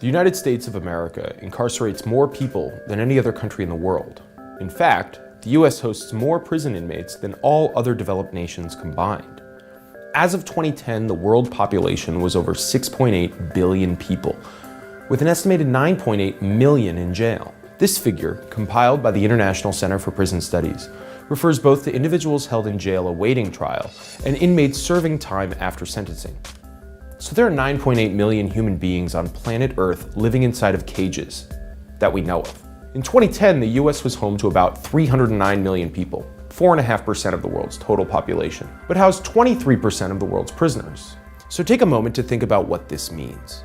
The United States of America incarcerates more people than any other country in the world. In fact, the US hosts more prison inmates than all other developed nations combined. As of 2010, the world population was over 6.8 billion people, with an estimated 9.8 million in jail. This figure, compiled by the International Center for Prison Studies, refers both to individuals held in jail awaiting trial and inmates serving time after sentencing. So there are 9.8 million human beings on planet Earth living inside of cages that we know of. In 2010, the US was home to about 309 million people, 4.5% of the world's total population, but housed 23% of the world's prisoners. So take a moment to think about what this means.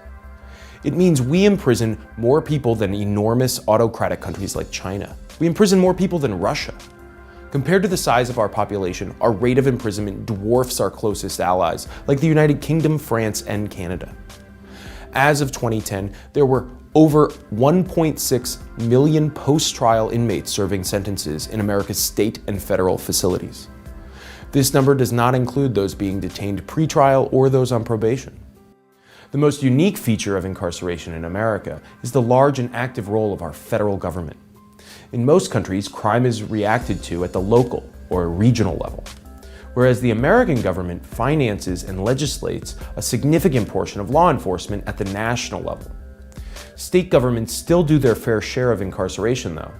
It means we imprison more people than enormous autocratic countries like China. We imprison more people than Russia. Compared to the size of our population, our rate of imprisonment dwarfs our closest allies, like the United Kingdom, France, and Canada. As of 2010, there were over 1.6 million post-trial inmates serving sentences in America's state and federal facilities. This number does not include those being detained pre-trial or those on probation. The most unique feature of incarceration in America is the large and active role of our federal government. In most countries, crime is reacted to at the local or regional level, whereas the American government finances and legislates a significant portion of law enforcement at the national level. State governments still do their fair share of incarceration, though.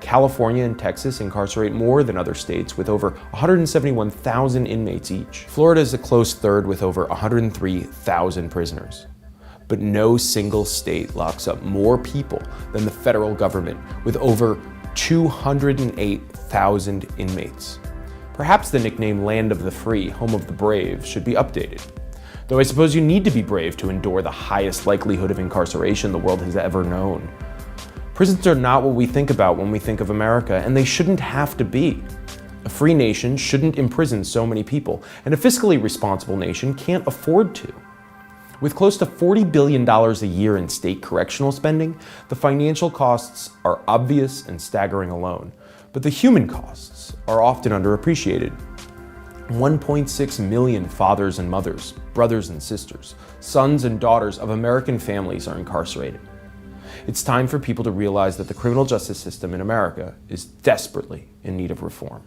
California and Texas incarcerate more than other states with over 171,000 inmates each. Florida is a close third with over 103,000 prisoners. But no single state locks up more people than the federal government, with over 208,000 inmates. Perhaps the nickname Land of the Free, Home of the Brave should be updated. Though I suppose you need to be brave to endure the highest likelihood of incarceration the world has ever known. Prisons are not what we think about when we think of America, and they shouldn't have to be. A free nation shouldn't imprison so many people, and a fiscally responsible nation can't afford to. With close to $40 billion a year in state correctional spending, the financial costs are obvious and staggering alone, but the human costs are often underappreciated. 1.6 million fathers and mothers, brothers and sisters, sons and daughters of American families are incarcerated. It's time for people to realize that the criminal justice system in America is desperately in need of reform.